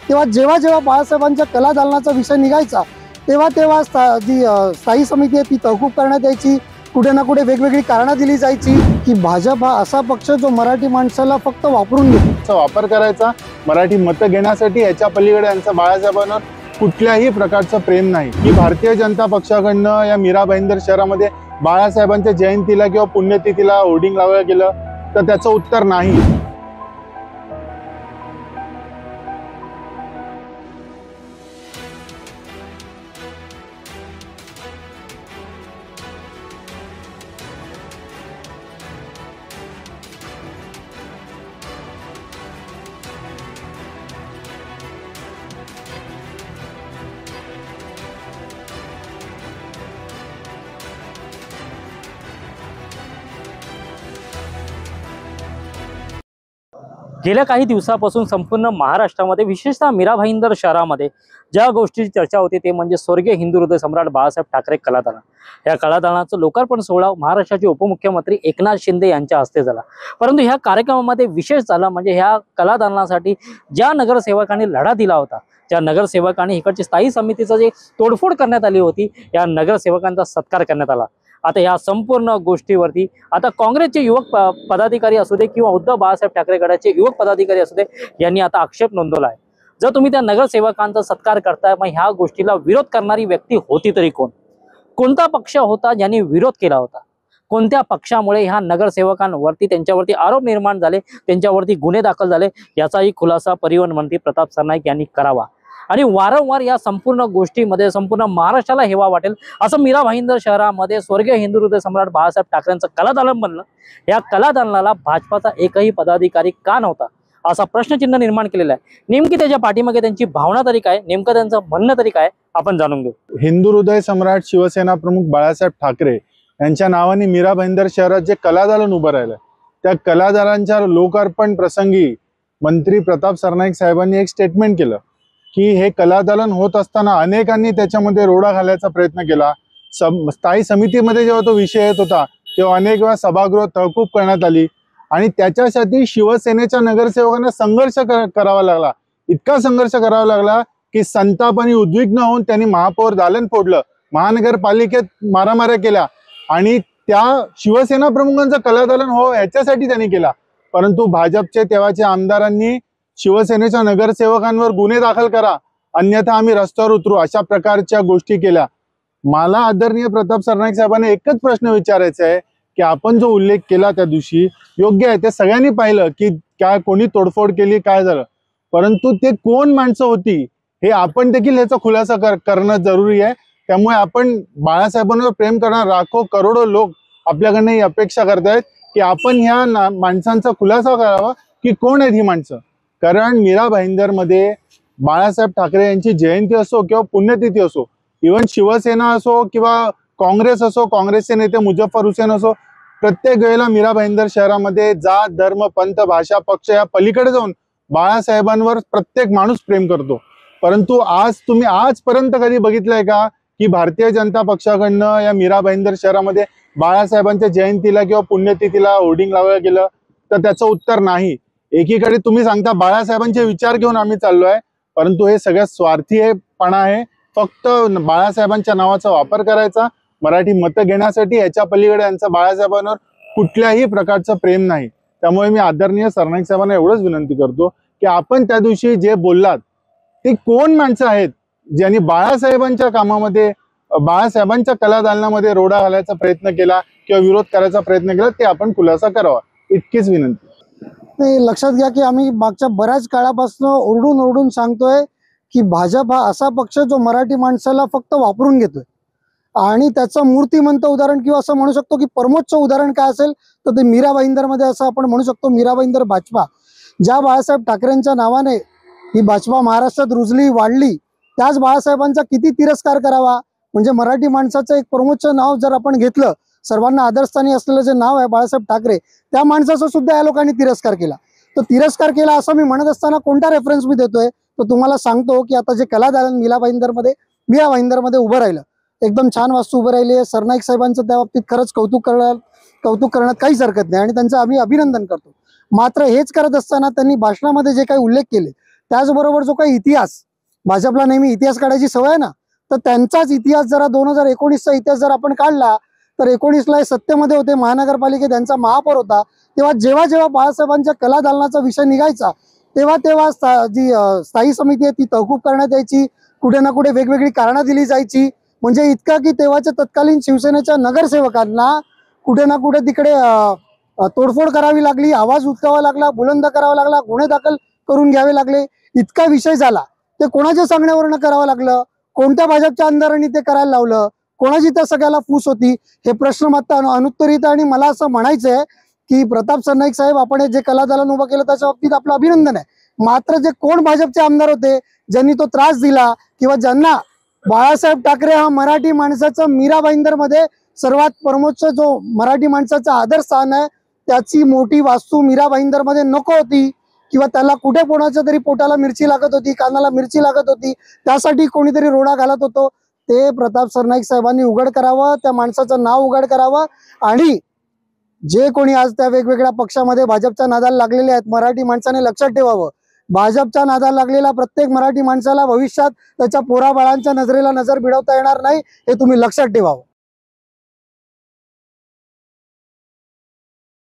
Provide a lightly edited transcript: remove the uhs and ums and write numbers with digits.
तेव्हा जेव्हा जेव्हा बाळासाहेबांच्या कला दालनाचा विषय निघायचा तेव्हा तेव्हा जी स्थायी समिती आहे ती तहकूब करण्यात यायची। कुठे ना कुठे वेगवेगळी कारणं दिली जायची की भाजप हा असा पक्ष जो मराठी माणसाला फक्त वापरून घेतो, वापर करायचा मराठी मतं घेण्यासाठी, याच्या पलीकडे यांचं बाळासाहेबांवर कुठल्याही प्रकारचं प्रेम नाही। की भारतीय जनता पक्षाकडनं या मीरा भाईंदर शहरामध्ये बाळासाहेबांच्या जयंतीला किंवा पुण्यतिथीला होर्डिंग लावलं गेलं तर त्याचं उत्तर नाही। गेल्या काही दिवसापासून संपूर्ण महाराष्ट्रामध्ये विशेषतः मीरा भाईंदर शहरामध्ये ज्या गोष्टीची चर्चा होती ते म्हणजे स्वर्गीय हिंदू हृदय सम्राट बाळासाहेब ठाकरे कलादालन। या कलादालनाचं लोकार्पण सोहळा महाराष्ट्राचे उपमुख्यमंत्री एकनाथ शिंदे यांच्या हस्ते झाला। परंतु ह्या कार्यक्रमामध्ये विशेष झाला म्हणजे ह्या कलादालनासाठी ज्या नगरसेवकांनी लढा दिला होता, ज्या नगरसेवकांनी इकडची स्थायी समितीचं जे तोडफोड करण्यात आली होती, या नगरसेवकांचा सत्कार करण्यात आला। आता या संपूर्ण गोष्टीवरती आता काँग्रेसचे युवक पदाधिकारी असू दे किंवा उद्धव बाळासाहेब ठाकरे गटाचे युवक पदाधिकारी असू दे यांनी आता आक्षेप नोंदवला आहे। जर तुम्ही त्या नगरसेवकांचा सत्कार करताय मग ह्या गोष्टीला विरोध करणारी व्यक्ती होती तरी कोण? कोणता पक्ष होता ज्यांनी विरोध केला होता? कोणत्या पक्षामुळे ह्या नगरसेवकांवरती त्यांच्यावरती आरोप निर्माण झाले, त्यांच्यावरती गुन्हे दाखल झाले, याचाही खुलासा परिवहन मंत्री प्रताप सरनाईक यांनी करावा। आणि वारंवार या संपूर्ण गोष्टीमध्ये संपूर्ण महाराष्ट्राला हेवा वाटेल असं मीरा भाईंदर शहरामध्ये स्वर्गीय हिंदू हृदय सम्राट बाळासाहेब ठाकरेंचं कलादालन बनलं। या कलादालनाला भाजपाचा एकही पदाधिकारी का नव्हता असा प्रश्नचिन्ह निर्माण केलेला आहे। नेमकी त्याच्या पाठीमागे त्यांची भावना तरी काय, नेमकं त्यांचं म्हणणं तरी काय, आपण जाणून घेऊ। हिंदू हृदय सम्राट शिवसेना प्रमुख बाळासाहेब ठाकरे यांच्या नावाने मीरा भाईंदर शहरात जे कलादालन उभं राहिलं त्या कलादालनाच्या लोकार्पण प्रसंगी मंत्री प्रताप सरनाईक साहेबांनी एक स्टेटमेंट केलं की हे कलादालन होत असताना अनेकांनी त्याच्यामध्ये रोडा घालायचा प्रयत्न केला। स्थायी समितीमध्ये जेव्हा तो विषय येत होता तेव्हा अनेक वेळा सभागृह तहकूब करण्यात आली आणि त्याच्यासाठी शिवसेनेच्या नगरसेवकांना संघर्ष करावा लागला। इतका संघर्ष करावा लागला की संताप आणि उद्विग्न होऊन त्यांनी महापौर दालन फोडलं, महानगरपालिकेत मारामाऱ्या केल्या आणि त्या शिवसेना प्रमुखांचं कलादालन हो ह्याच्यासाठी त्यांनी केला। परंतु भाजपचे तेव्हाचे आमदारांनी शिवसेनेच्या नगरसेवकांवर गुन्हे दाखल करा अन्यथा आम्ही रस्त्यावर उतरू अशा प्रकारच्या गोष्टी केल्या। मला आदरणीय प्रताप सरनाईक साहेबांना एकच प्रश्न विचारायचा आहे की आपण जो उल्लेख केला त्या दिवशी योग्य आहे, ते सगळ्यांनी पाहिलं की काय कोणी तोडफोड केली, काय झालं, परंतु ते कोण माणसं होती हे आपण देखील ह्याचा खुलासा करणं जरुरी आहे। त्यामुळे आपण बाळासाहेबांवर प्रेम करणारे लाखो करोडो लोक आपल्याकडनं ही अपेक्षा करतायत की आपण ह्या माणसांचा खुलासा करावा की कोण आहेत ही माणसं। कारण मीरा भाईंदर मध्ये बाळासाहेब ठाकरे यांची जयंती असो किंवा पुण्यतिथी असो, इव्हन शिवसेना असो किंवा काँग्रेस असो, काँग्रेसचे नेते मुझफ्फर हुसेन असो, प्रत्येक वेळेला मीरा भाईंदर शहरामध्ये जात धर्म पंथ भाषा पक्ष या पलीकडे जाऊन बाळासाहेबांवर प्रत्येक माणूस प्रेम करतो। परंतु आज तुम्ही आजपर्यंत कधी बघितलंय का की भारतीय जनता पक्षाकडनं या मीरा भाईंदर शहरामध्ये बाळासाहेबांच्या जयंतीला किंवा पुण्यतिथीला होर्डिंग लावलं गेलं तर त्याचं उत्तर नाही। एकीकडे तुम्ही सांगता बाळासाहेबांचे विचार घेऊन आम्ही चाललोय, परंतु हे सगळ्यात स्वार्थीपणा आहे। फक्त बाळासाहेबांच्या नावाचा वापर करायचा मराठी मतं घेण्यासाठी, याच्या पलीकडे यांचं बाळासाहेबांवर कुठल्याही प्रकारचं प्रेम नाही। त्यामुळे मी आदरणीय सरनाईक साहेबांना एवढंच विनंती करतो की आपण त्या दिवशी जे बोललात ते कोण माणसं आहेत ज्यांनी बाळासाहेबांच्या कामामध्ये, बाळासाहेबांच्या कलादालनामध्ये रोडा घालायचा प्रयत्न केला किंवा विरोध करायचा प्रयत्न केला ते आपण खुलासा करावा, इतकीच विनंती। नाही, लक्षात घ्या की आम्ही मागच्या बऱ्याच काळापासून ओरडून ओरडून सांगतोय की भाजप हा असा पक्ष जो मराठी माणसाला फक्त वापरून घेतोय आणि त्याचं मूर्तिमंत उदाहरण किंवा असं म्हणू शकतो की परमोच्च उदाहरण काय असेल तर ते मीरा भाईंदर मध्ये असं आपण म्हणू शकतो। मीरा भाईंदर भाजपा ज्या बाळासाहेब ठाकरेंच्या नावाने ही भाजपा महाराष्ट्रात रुजली वाढली, त्याच बाळासाहेबांचा किती तिरस्कार करावा। म्हणजे मराठी माणसाचं एक परमोच्च नाव जर आपण घेतलं, सर्वांना आदरस्थानी असलेलं जे नाव आहे बाळासाहेब ठाकरे, त्या माणसाचा सुद्धा या लोकांनी तिरस्कार केला। तो तिरस्कार केला असं मी म्हणत असताना कोणता रेफरन्स मी देतोय तर तुम्हाला सांगतो की आता जे कलादालन मीरा भाईंदर मध्ये उभं राहिलं, एकदम छान वास्तू उभं राहिली आहे। सरनाईक साहेबांचं त्या बाबतीत खरंच कौतुक करण्यात काहीच हरकत नाही आणि त्यांचं आम्ही अभिनंदन करतो। मात्र हेच करत असताना त्यांनी भाषणामध्ये जे काही उल्लेख केले त्याचबरोबर जो काही इतिहास, भाजपला नेहमी इतिहास काढायची सवय आहे ना, तर त्यांचाच इतिहास जरा 2019चा इतिहास जर आपण काढला तर 19ला हे सत्तेमध्ये होते, महानगरपालिकेत त्यांचा महापौर होता, तेव्हा जेव्हा जेव्हा बाळासाहेबांच्या कला दालनाचा विषय निघायचा तेव्हा तेव्हा जी स्थायी समिती आहे ती तहकूब करण्यात यायची, कुठे ना कुठे वेगवेगळी कारणं दिली जायची. म्हणजे इतकं की तेव्हाच्या तत्कालीन शिवसेनेच्या नगरसेवकांना कुठे ना कुठे तिकडे तोडफोड करावी लागली, आवाज उठवावा लागला, बुलंद करावा लागला, गुन्हे दाखल करून घ्यावे लागले. इतका विषय झाला. ते कोणाच्या सांगण्यावरनं करावं लागलं, कोणत्या भाजपच्या आमदारांनी ते करायला लावलं, कोणाची त्या सगळ्याला फूस होती, हे प्रश्न मात्र अनुत्तरित आहे. आणि मला असं म्हणायचंय की प्रताप सरनाईक साहेब, आपण हे जे कला दालन उभं केलं त्याच्या बाबतीत आपलं अभिनंदन आहे. मात्र जे कोण भाजपचे आमदार होते ज्यांनी तो त्रास दिला किंवा ज्यांना बाळासाहेब ठाकरे हा मराठी माणसाचं मीरा भाईंदरमध्ये सर्वात परमोच्च जो मराठी माणसाचा आदर स्थान आहे त्याची मोठी वास्तू मीरा भाईंदरमध्ये नको होती, किंवा त्याला कुठे कोणाच्या तरी पोटाला मिरची लागत होती, कानाला मिरची लागत होती, त्यासाठी कोणीतरी रोडा घालत होतो, ते प्रताप सरनाईक साहेबांनी उघड करावं, त्या माणसाचं नाव उघड करावं. आणि जे कोणी आज त्या वेगवेगळ्या पक्षामध्ये भाजपच्या नादाला लागलेले आहेत, मराठी माणसाने लक्षात ठेवावं, भाजपच्या नादाला लागलेला प्रत्येक मराठी माणसाला भविष्यात त्याच्या पोराबाळांच्या नजरेला नजर भिडवता येणार नाही, हे तुम्ही लक्षात ठेवावं.